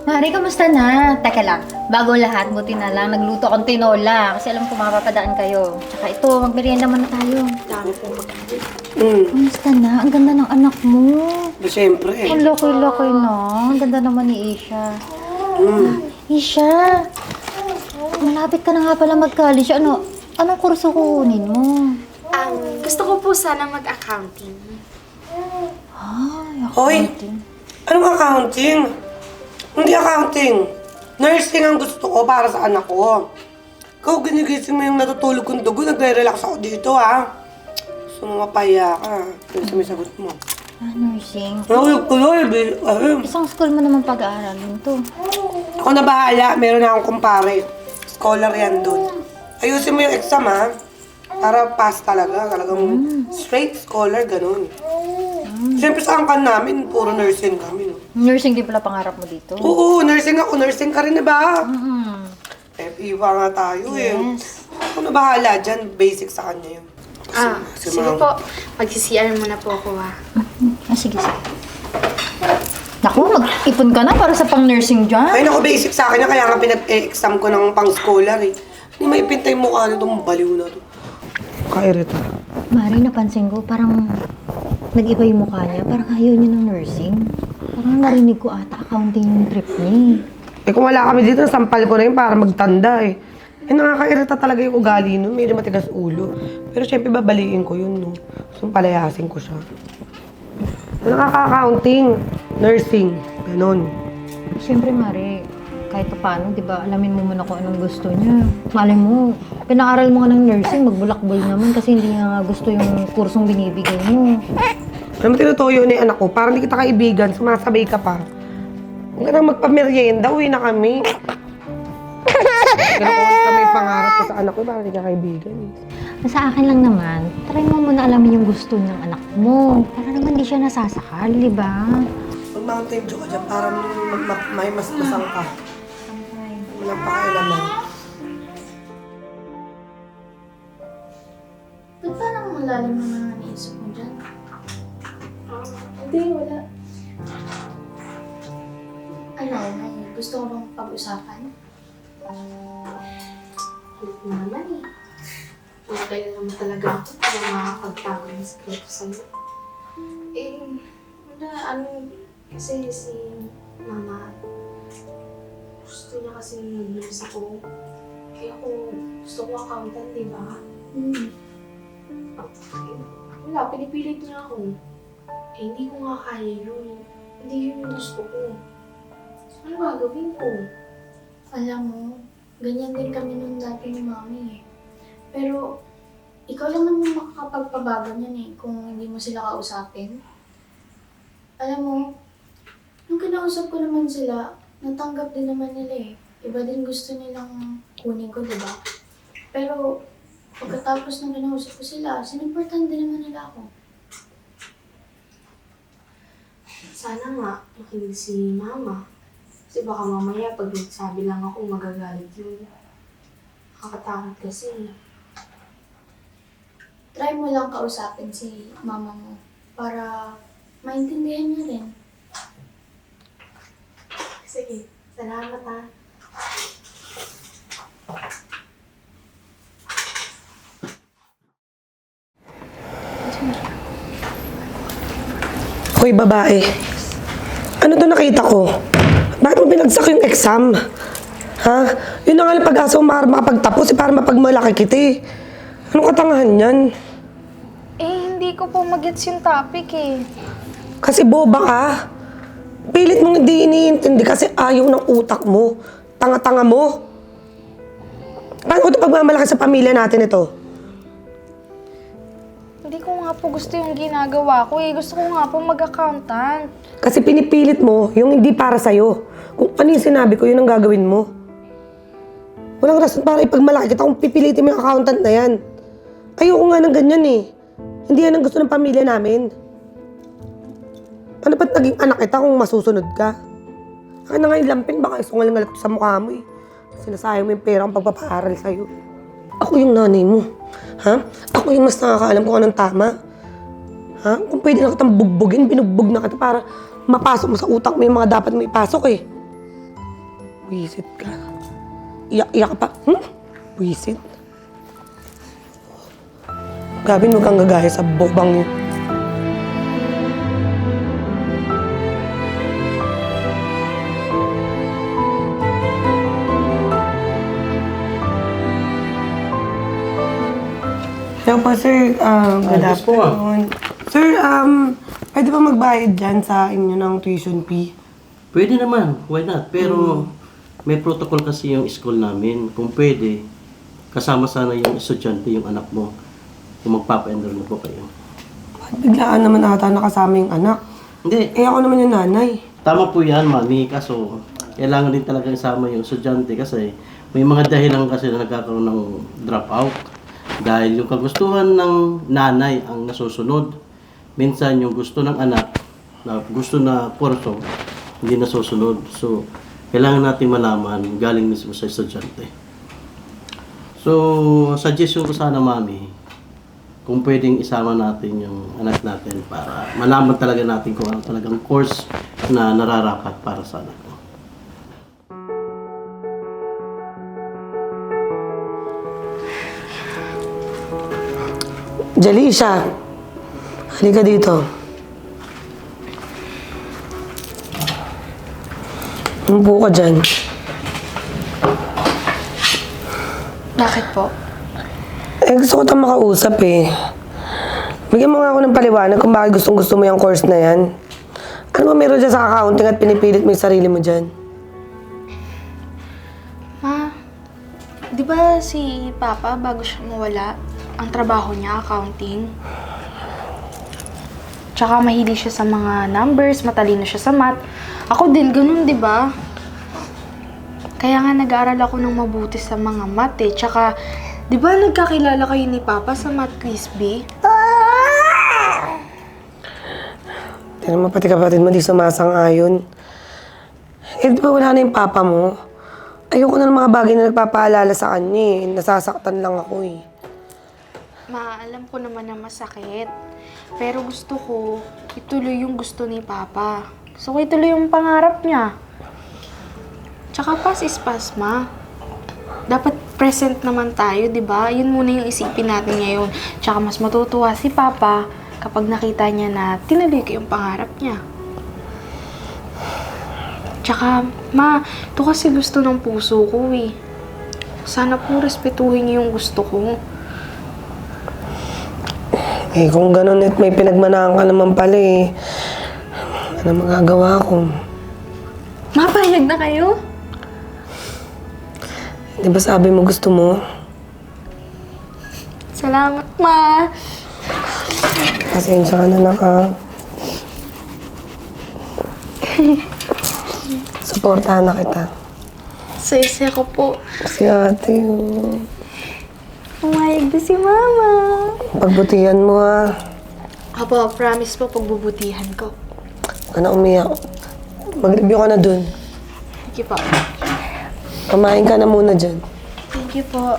Mari, kamusta na? Teka lang, bago lahat, buti na lang, nagluto akong tinola kasi alam ko mapapadaan kayo. Tsaka ito, magmerienda muna tayo. Dami pong pagkain. Kamusta na? Ang ganda ng anak mo. Siyempre eh. Ang laki-laki na. Ang ganda naman ni Isha. Isha, malapit ka na nga pala mag-college. Anong kurso kukunin mo? Gusto ko po sana mag-accounting. Ay, Hoy! accounting. Anong accounting? Hindi accounting. Nursing ang gusto ko para sa anak ko. Ikaw, ginigising mo yung natutulog kong dugo, nagre-relax ako dito, ha? Gusto mo mapaya ka. Ano sa may sagot mo? Nursing. Ay, tuloy, Isang school mo naman pag-aaralin to. Ako na bahala, meron na akong kumpare. Scholar yan doon. Ayusin mo yung exam, ha? Para pass talaga. Talagang straight scholar, ganun. Siyempre sa angkan namin, puro nursing kami, no? Nursing din pala pangarap mo dito? Oo, nursing ako. Nursing ka rin, diba? Mm. Iwa nga tayo, eh. Yes. Ako na bahala dyan. Basic sa kanya yun. Sige po. Mag-CCR muna po ako, ha. Sige. Naku, mag-ipon ka na para sa pang-nursing dyan. Ay, naku, basic sa kanya. Kaya nga pinag-exam ko ng pang-scholar, eh. Hindi maipintay mo ka na itong baliw na to. Kairita. Mari, napansin ko, parang nag-iba yung mukha niya. Parang ayaw niya ng nursing. Parang narinig ko ata accounting yung trip niya. Eh kung wala kami dito, sampal ko na yun para magtanda, eh. Nakakairita talaga yung ugali nun. Medyo matigas ulo. Pero syempre, babaliin ko yun, no. So, palayasin ko siya. Nakaka-accounting, nursing, ganun. Siyempre, Mari, kahit pa paano, di ba, alamin mo muna kung anong gusto niya. Malay mo, pinaaral mo nga ng nursing, magbulakbol naman kasi hindi niya nga gusto yung kursong binibigay mo. Alam mo, tinutuyo na yung anak ko. Parang hindi kita kaibigan, sumasabay ka pa. Huwag ka nang magpamerienda, uwi na kami. Kaya kung kami pangarap ko sa anak ko, parang hindi ka kaibigan. Sa akin lang naman, try mo muna alamin yung gusto ng anak mo. Para naman di siya nasasakal, di ba? Mag-mountain dew ka dyan, parang may mas kusang ka. Walang pakialaman. Ba't parang malalim naman ang naisip mo dyan? Hindi, wala. Ano, may gusto ko bang pag-usapan? Kulit mo naman, eh. Matagal naman talaga ako para makakagtago ng sikreto sa'yo. Kasi si Mama, gusto niya kasi nag-nurse ako. Kaya ako, gusto ko accountant, di ba? Wala, pinipilit niya ako. Hindi ko nga kaya yun. Hindi yun yung gusto ko. Ano gagawin ko? Alam mo, ganyan din kami nung dati ni Mami eh. Pero, ikaw lang naman makakapagpabago niyan eh kung hindi mo sila kausapin. Alam mo, nung kinausap ko naman sila, natanggap din naman nila eh. Iba din gusto nilang kunin ko, di ba? Pero, pagkatapos nung kinausap ko sila, sinimportan din naman nila ako. Sana nga, makinig si Mama. Kasi baka mamaya pag nagsabi lang ako, magagalit yun. Nakakatakot kasi. Try mo lang kausapin si mama mo para maintindihan niya rin. Sige, salamat ha. Hoy, babae. Ano to nakita ko? Bakit mo binagsak yung exam? Ha? Yun na nga lang pag-asa mo makapagtapos, para mapagmalaki kita eh. Anong katangahan yan? Hindi ko po mag-gets yung topic eh. Kasi boba ka. Pilit mong hindi iniintindi kasi ayaw ng utak mo. Tanga-tanga mo. Paano ko ito pagmamalaki sa pamilya natin ito? Hindi ko nga po gusto yung ginagawa ko eh. Gusto ko nga po mag-accountant. Kasi pinipilit mo yung hindi para sa'yo. Kung ano yung sinabi ko, yun ang gagawin mo. Walang rason para ipagmalaki kita kung pipilitin mo yung accountant na yan. Ayoko nga ng ganyan eh. Hindi yan ang gusto ng pamilya namin. Ano ba't naging anak kita kung masusunod ka? Akin na nga yung lampin, baka isungal-ngal ko sa mukha mo eh. Sinasayang mo yung pera kong pagpapaaral sa'yo. Ako yung nanay mo. Ha? Ako yung mas nakakaalam kung anong tama. Ha? Kung pwede na kitang bugbugin, binugbog na kita para mapasok mo sa utak mo yung mga dapat mo ipasok eh. Buisit ka. Iyak-iyak ka pa. Buisit. Gabi, huwag kang gagaya sa bobang yun. Hello po, sir. Good Yes po. afternoon. Sir, pwede ba magbayad dyan sa inyo ng tuition fee? Pwede naman, why not? Pero may protocol kasi yung school namin. Kung pwede, kasama sana yung estudyante, yung anak mo. Kung magpapa-enroll na po kayo. Biglaan naman ata nakasama yung anak. Hindi, Eh, ako naman yung nanay. tama po yan, mami. Kaso, kailangan din talaga isama yung estudyante kasi may mga dahilan kasi na nagkakaroon ng dropout. Dahil yung kagustuhan ng nanay ang nasusunod. Minsan yung gusto ng anak, na gusto na kurso, hindi nasusunod. So, kailangan natin malaman galing mismo sa estudyante. So, suggestion ko sana, mami, kung pwedeng isama natin yung anak natin para malaman talaga natin kung ano talagang course na nararapat para sa anak mo. Jalisha, halika dito. Umupo ka dyan. Bakit po? Eh, gusto ko itong makausap eh. Bigyan mo nga ako ng paliwanag kung bakit gustong-gusto mo yung course na yan. Ano ba meron dyan sa accounting at pinipilit mo yung sarili mo dyan? Ma, di ba si Papa bago siya mawala, ang trabaho niya, accounting? Tsaka mahilig siya sa mga numbers, matalino siya sa math. Ako din, ganun, di ba? Kaya nga nag-aaral ako ng mabuti sa mga math eh. Tsaka, di ba nagkakilala kayo ni Papa sa math quiz bee? Tignan mo, pati kapatid mo di sumasang-ayon. Eh, di ba wala na yung papa mo? Ayoko na ng mga bagay na nagpapaalala sa kanya eh. Nasasaktan lang ako eh. Ma, alam ko naman na masakit. Pero gusto ko, ituloy yung gusto ni Papa. Gusto ko ituloy yung pangarap niya. Tsaka pass is pass, Ma. Dapat present naman tayo, di ba? Yun muna yung isipin natin ngayon. Tsaka mas matutuwa si Papa kapag nakita niya na tinuloy ko yung pangarap niya. Tsaka, Ma, ito kasi gusto ng puso ko eh. Sana po respetuhin niyo yung gusto ko. Eh, kung ganun at may pinagmanahan ka naman pala eh. Ano magagawa ko? Mapayag na kayo? Di ba sabi mo gusto mo? Salamat, Ma. Pasensya ka na lang ha. Suportahan na kita. Saya-saya ko po. Si ate, oh. Pumayag na si Mama. Pagbutihan mo ha. Apo, promise po pagbubutihan ko. Huwag ka na umiyak. Mag-review ka na dun. Thank you po. Kumain ka na muna dyan. Thank you po.